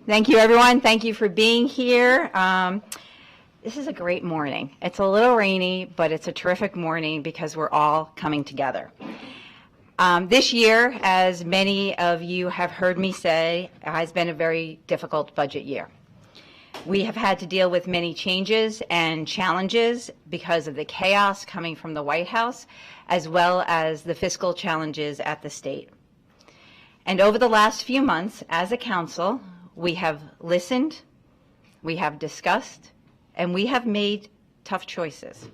Thank you, everyone. Thank you for being here. This is a great morning. It's a little rainy, but it's a terrific morning because we're all coming together. This year, as many of you have heard me say, has been a very difficult budget year. We have had to deal with many changes and challenges because of the chaos coming from the White House, as well as the fiscal challenges at the state. And over the last few months, as a council, we have listened, we have discussed, and we have made tough choices.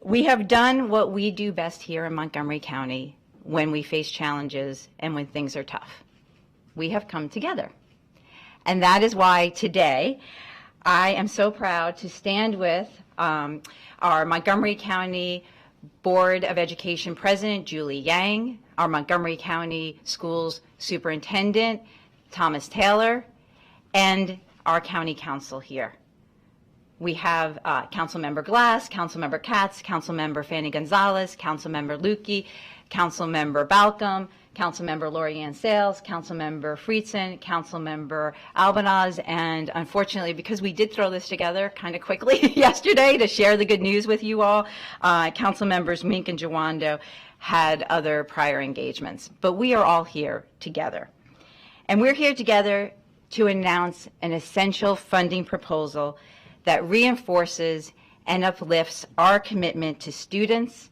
We have done what we do best here in Montgomery County when we face challenges and when things are tough. We have come together. And that is why today I am so proud to stand with our Montgomery County Board of Education President, Julie Yang, our Montgomery County Schools Superintendent, Thomas Taylor, and our County Council here. We have Councilmember Glass, Councilmember Katz, Councilmember Fanny Gonzalez, Councilmember Lukey, Councilmember Balcom, Councilmember Lorianne Sales, Councilmember Friedson, Councilmember Albanaz, and unfortunately, because we did throw this together kind of quickly yesterday to share the good news with you all, Councilmembers Mink and Jawando had other prior engagements. But we are all here together. And we're here together to announce an essential funding proposal that reinforces and uplifts our commitment to students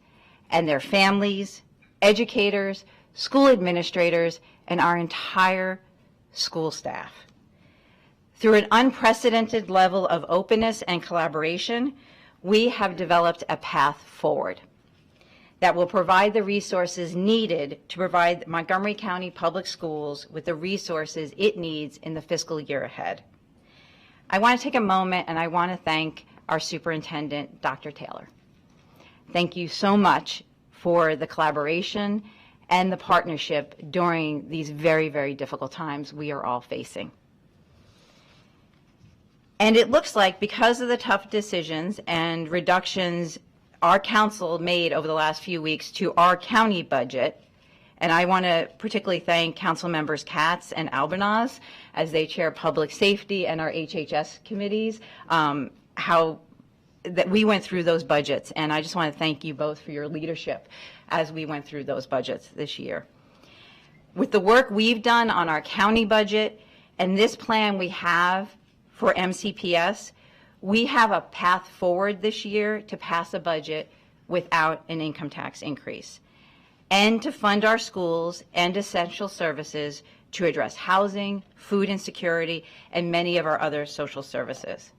and their families, educators, school administrators, and our entire school staff. Through an unprecedented level of openness and collaboration, we have developed a path forward that will provide the resources needed to provide Montgomery County Public Schools with the resources it needs in the fiscal year ahead. I want to take a moment and I want to thank our superintendent, Dr. Taylor. Thank you so much for the collaboration and the partnership during these very, very difficult times we are all facing. And it looks like because of the tough decisions and reductions our council made over the last few weeks to our county budget, and I want to particularly thank Council Members Katz and Albanaz as they chair public safety and our HHS committees, how that we went through those budgets. And I just want to thank you both for your leadership as we went through those budgets this year. With the work we've done on our county budget and this plan we have for MCPS, we have a path forward this year to pass a budget without an income tax increase, and to fund our schools and essential services to address housing, food insecurity, and many of our other social services.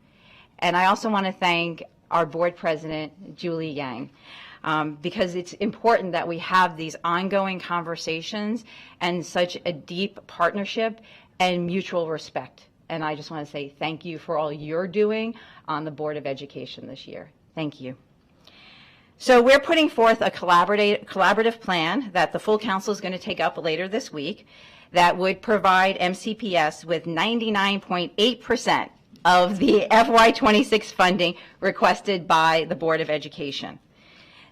And I also want to thank our board president, Julie Yang, because it's important that we have these ongoing conversations and such a deep partnership and mutual respect. And I just want to say thank you for all you're doing on the Board of Education this year. Thank you. So we're putting forth a collaborative plan that the full council is going to take up later this week that would provide MCPS with 99.8% of the FY26 funding requested by the Board of Education.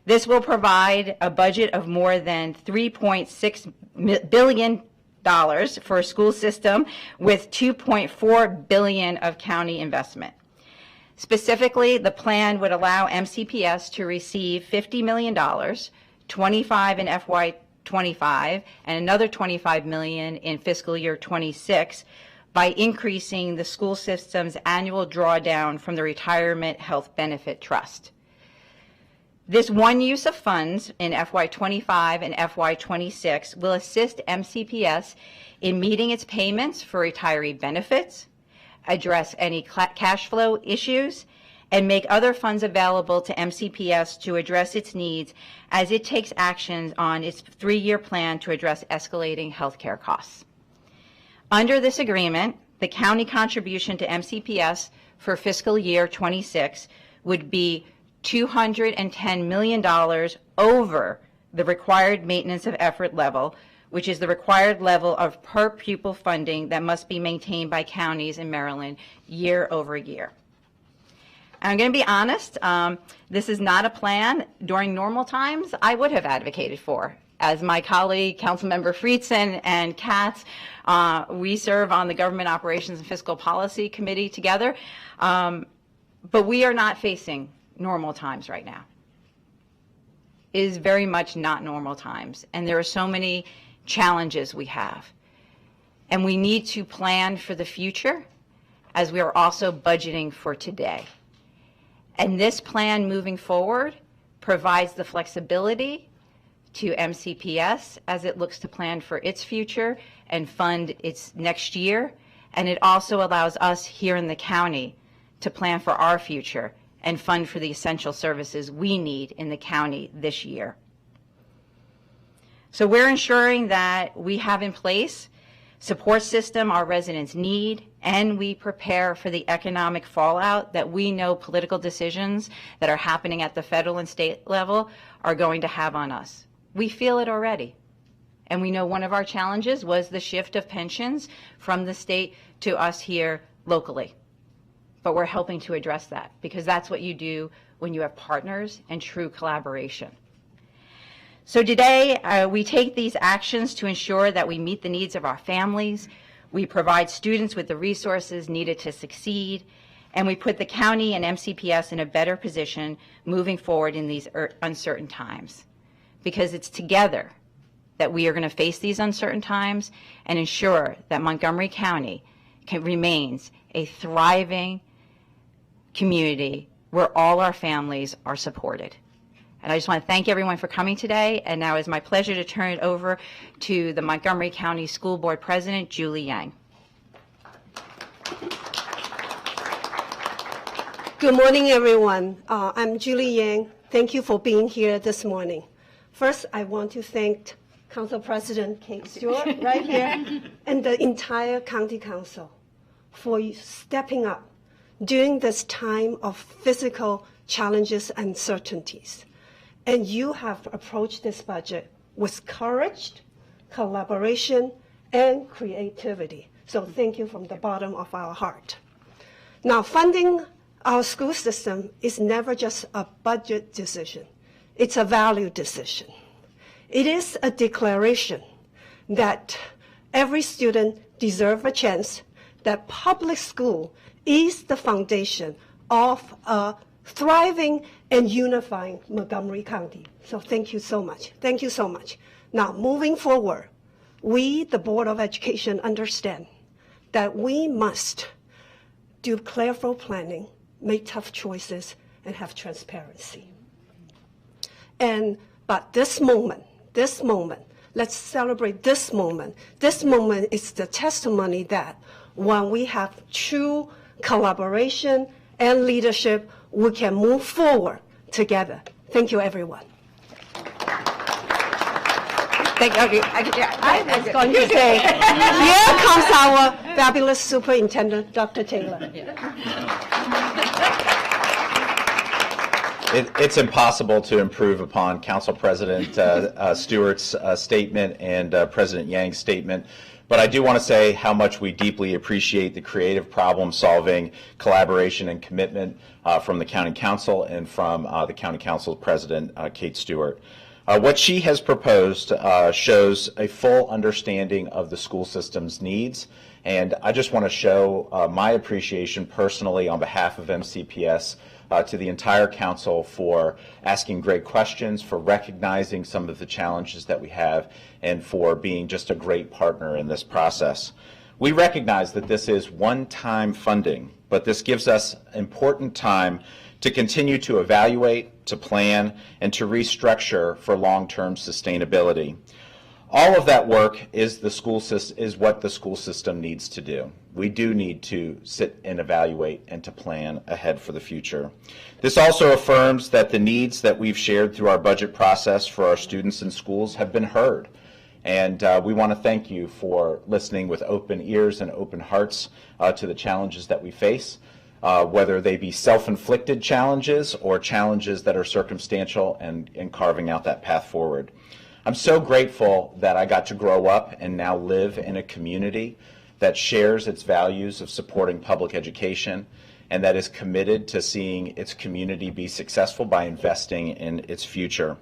This will provide a budget of more than $3.6 billion for a school system with $2.4 billion of county investment. Specifically, the plan would allow MCPS to receive $50 million, $25 in FY25, and another $25 million in fiscal year 26 by increasing the school system's annual drawdown from the Retirement Health Benefit Trust. This one use of funds in FY25 and FY26 will assist MCPS in meeting its payments for retiree benefits, address any cash flow issues, and make other funds available to MCPS to address its needs as it takes action on its 3-year plan to address escalating healthcare costs. Under this agreement, the county contribution to MCPS for fiscal year 26 would be $210 million over the required maintenance of effort level, which is the required level of per pupil funding that must be maintained by counties in Maryland year over year. I'm going to be honest, this is not a plan during normal times I would have advocated for as my colleague, Councilmember Friedson and Katz, we serve on the Government Operations and Fiscal Policy Committee together, but we are not facing normal times right now. It is very much not normal times, and there are so many challenges we have. And we need to plan for the future as we are also budgeting for today. And this plan moving forward provides the flexibility to MCPS as it looks to plan for its future and fund its next year. And it also allows us here in the county to plan for our future and fund for the essential services we need in the county this year. So we're ensuring that we have in place support system our residents need, and we prepare for the economic fallout that we know political decisions that are happening at the federal and state level are going to have on us. We feel it already. And we know one of our challenges was the shift of pensions from the state to us here locally. But we're helping to address that because that's what you do when you have partners and true collaboration. So today, we take these actions to ensure that we meet the needs of our families, we provide students with the resources needed to succeed, and we put the county and MCPS in a better position moving forward in these uncertain times. Because it's together that we are going to face these uncertain times and ensure that Montgomery County remains a thriving community where all our families are supported. And I just want to thank everyone for coming today. And now it's my pleasure to turn it over to the Montgomery County School Board President, Julie Yang. Good morning, everyone. I'm Julie Yang. Thank you for being here this morning. First, I want to thank Council President Kate Stewart right here and the entire County Council for stepping up during this time of physical challenges and uncertainties. And you have approached this budget with courage, collaboration, and creativity. So thank you from the bottom of our heart. Now, funding our school system is never just a budget decision. It's a value decision. It is a declaration that every student deserves a chance, that public school is the foundation of a thriving and unifying Montgomery County. So thank you so much. Thank you so much. Now, moving forward, we, the Board of Education, understand that we must do careful planning, make tough choices, and have transparency. But this moment, let's celebrate this moment. This moment is the testimony that when we have true collaboration and leadership, we can move forward together. Thank you, everyone. I was going to say, here comes our fabulous superintendent, Dr. Taylor. It's impossible to improve upon Council President Stewart's statement and President Yang's statement. But I do want to say how much we deeply appreciate the creative problem-solving, collaboration, and commitment from the County Council and from the County Council President, Kate Stewart. What she has proposed shows a full understanding of the school system's needs, and I just want to show my appreciation personally on behalf of MCPS to the entire council for asking great questions, for recognizing some of the challenges that we have, and for being just a great partner in this process. We recognize that this is one-time funding, but this gives us important time to continue to evaluate, to plan, and to restructure for long-term sustainability. All of that work is what the school system needs to do. We do need to sit and evaluate and to plan ahead for the future. This also affirms that the needs that we've shared through our budget process for our students and schools have been heard. And we want to thank you for listening with open ears and open hearts to the challenges that we face, whether they be self-inflicted challenges or challenges that are circumstantial and carving out that path forward. I'm so grateful that I got to grow up and now live in a community that shares its values of supporting public education and that is committed to seeing its community be successful by investing in its future.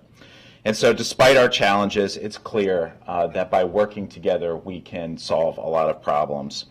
And so despite our challenges, it's clear that by working together, we can solve a lot of problems.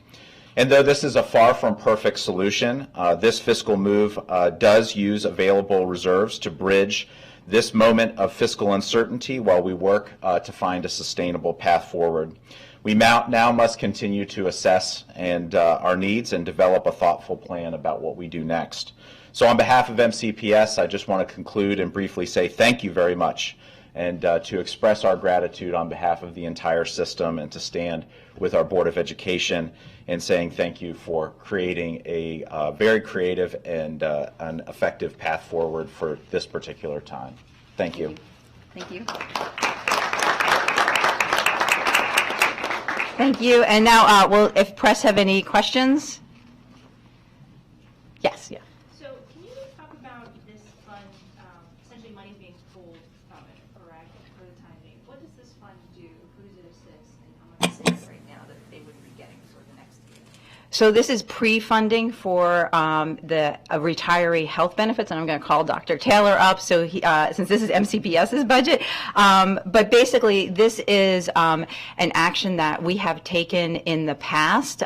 And though this is a far from perfect solution, this fiscal move does use available reserves to bridge this moment of fiscal uncertainty while we work to find a sustainable path forward. We now must continue to assess our needs and develop a thoughtful plan about what we do next. So on behalf of MCPS, I just want to conclude and briefly say thank you very much, and to express our gratitude on behalf of the entire system, and to stand with our Board of Education in saying thank you for creating a very creative and an effective path forward for this particular time. Thank you. Thank you. Thank you. And now, if press have any questions? Yes, yeah. So can you talk about this fund, essentially money being pulled from it, correct, for the time being? What does this fund do? Who does it assist, and how much is it right now that they would be getting for the next year? So this is pre-funding for the retiree health benefits, and I'm going to call Dr. Taylor up. So he, since this is MCPS's budget, but basically this is an action that we have taken in the past.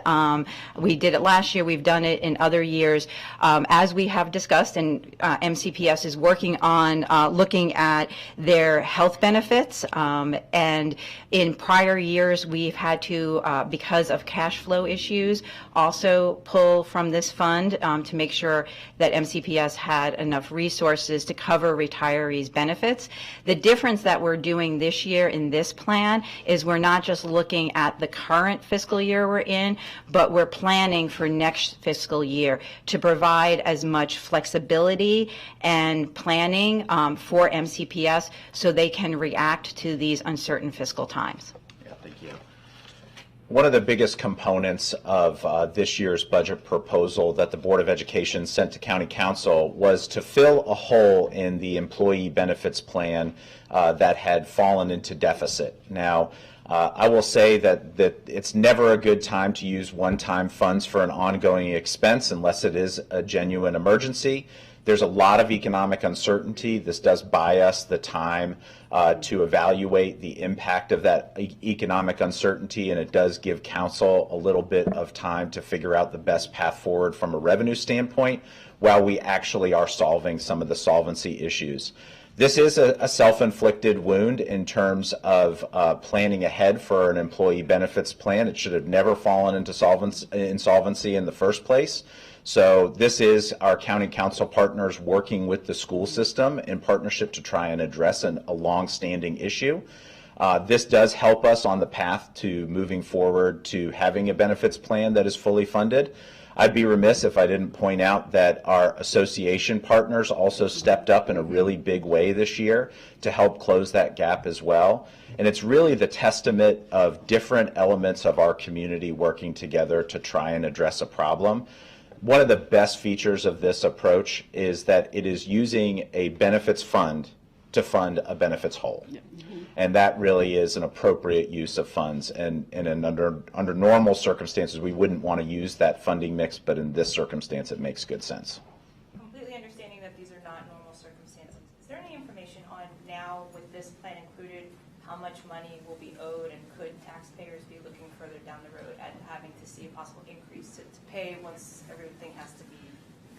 We did it last year. We've done it in other years, as we have discussed. And MCPS is working on looking at their health benefits. And in prior years, we've had to, because of cash flow issues, also pull from this fund to make sure that MCPS had enough resources to cover retirees' benefits. The difference that we're doing this year in this plan is we're not just looking at the current fiscal year we're in, but we're planning for next fiscal year to provide as much flexibility and planning for MCPS so they can react to these uncertain fiscal times. Yeah, thank you. One of the biggest components of this year's budget proposal that the Board of Education sent to County Council was to fill a hole in the employee benefits plan that had fallen into deficit. Now, I will say that it's never a good time to use one-time funds for an ongoing expense unless it is a genuine emergency. There's a lot of economic uncertainty. This does buy us the time to evaluate the impact of that economic uncertainty, and it does give council a little bit of time to figure out the best path forward from a revenue standpoint while we actually are solving some of the solvency issues. This is a self-inflicted wound in terms of planning ahead for an employee benefits plan. It should have never fallen into insolvency in the first place. So this is our county council partners working with the school system in partnership to try and address a long-standing issue. This does help us on the path to moving forward to having a benefits plan that is fully funded. I'd be remiss if I didn't point out that our association partners also stepped up in a really big way this year to help close that gap as well. And it's really the testament of different elements of our community working together to try and address a problem. One of the best features of this approach is that it is using a benefits fund to fund a benefits hole. And that really is an appropriate use of funds. And under normal circumstances, we wouldn't want to use that funding mix, but in this circumstance, it makes good sense. Completely understanding that these are not normal circumstances. Is there any information on now, with this plan included, how much money will be owed, and could taxpayers be looking further down the road at having to see a possible increase to pay once everything has to be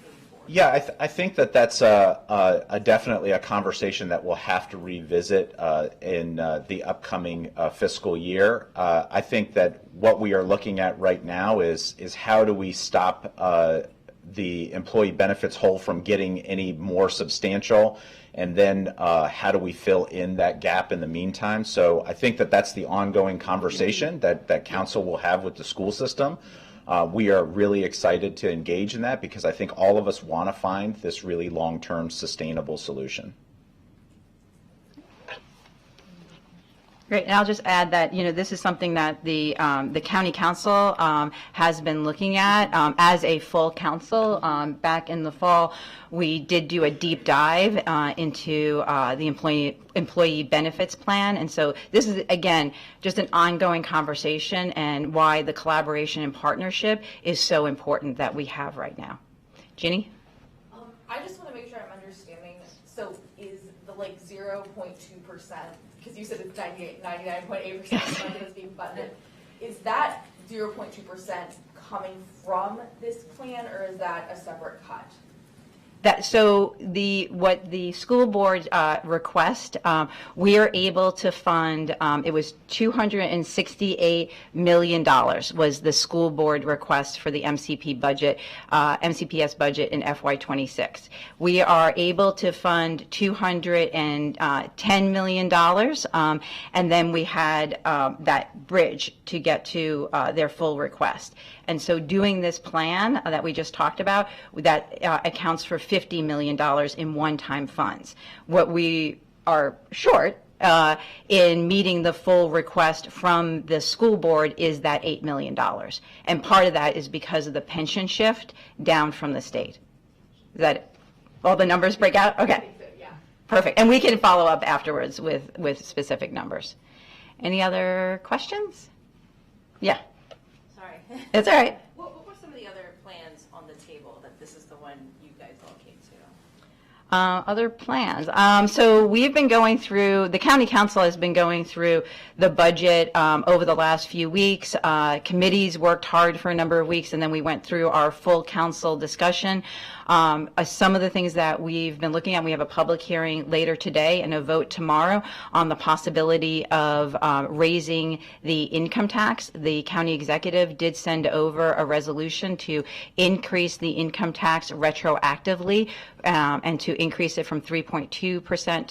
paid for? Yeah, I think that's definitely a conversation that we'll have to revisit in the upcoming fiscal year. I think that what we are looking at right now is how do we stop the employee benefits hole from getting any more substantial, and then how do we fill in that gap in the meantime? So I think that's the ongoing conversation that council will have with the school system. We are really excited to engage in that because I think all of us want to find this really long-term sustainable solution. Great, and I'll just add that, this is something that the county council has been looking at as a full council. Back in the fall, we did do a deep dive into the employee benefits plan, and so this is, again, just an ongoing conversation and why the collaboration and partnership is so important that we have right now. Ginny? I just want to make sure I'm understanding. So is the the like 0.2%, because you said it's 99.8% of the money that's being funded. Is that 0.2% coming from this plan, or is that a separate cut? So what the school board request, we are able to fund, it was $268 million was the school board request for the MCPS budget in FY26. We are able to fund $210 million, and then we had that bridge to get to their full request. And so doing this plan that we just talked about, that accounts for $50 million in one-time funds. What we are short in meeting the full request from the school board is that $8 million. And part of that is because of the pension shift down from the state. Is that all the numbers break out? Okay. Yeah. Perfect. And we can follow up afterwards with specific numbers. Any other questions? Yeah. Sorry. It's all right. What were some of the other plans on the table that this is the one you guys all came to? Other plans. So we've been going through, the county council has been going through the budget over the last few weeks. Committees worked hard for a number of weeks, and then we went through our full council discussion. Some of the things that we've been looking at, we have a public hearing later today and a vote tomorrow on the possibility of raising the income tax. The county executive did send over a resolution to increase the income tax retroactively and to increase it from 3.2% to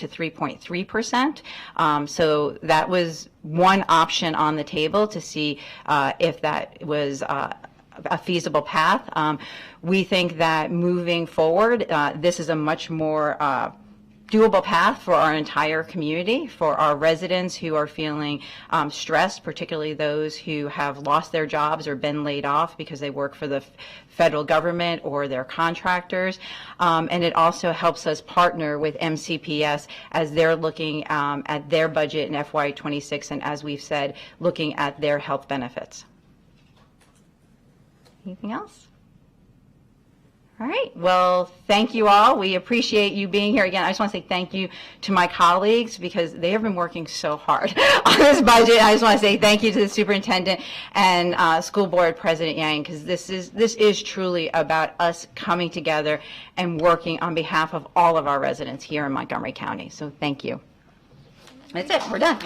3.3%. So that was one option on the table to see if that was a feasible path. We think that moving forward, this is a much more doable path for our entire community, for our residents who are feeling stressed, particularly those who have lost their jobs or been laid off because they work for the federal government or their contractors. And it also helps us partner with MCPS as they're looking at their budget in FY26 and, as we've said, looking at their health benefits. Anything else? All right. Well, thank you all. We appreciate you being here. Again, I just want to say thank you to my colleagues because they have been working so hard on this budget. I just want to say thank you to the superintendent and school board president Yang, because this is truly about us coming together and working on behalf of all of our residents here in Montgomery County. So thank you. That's it. We're done.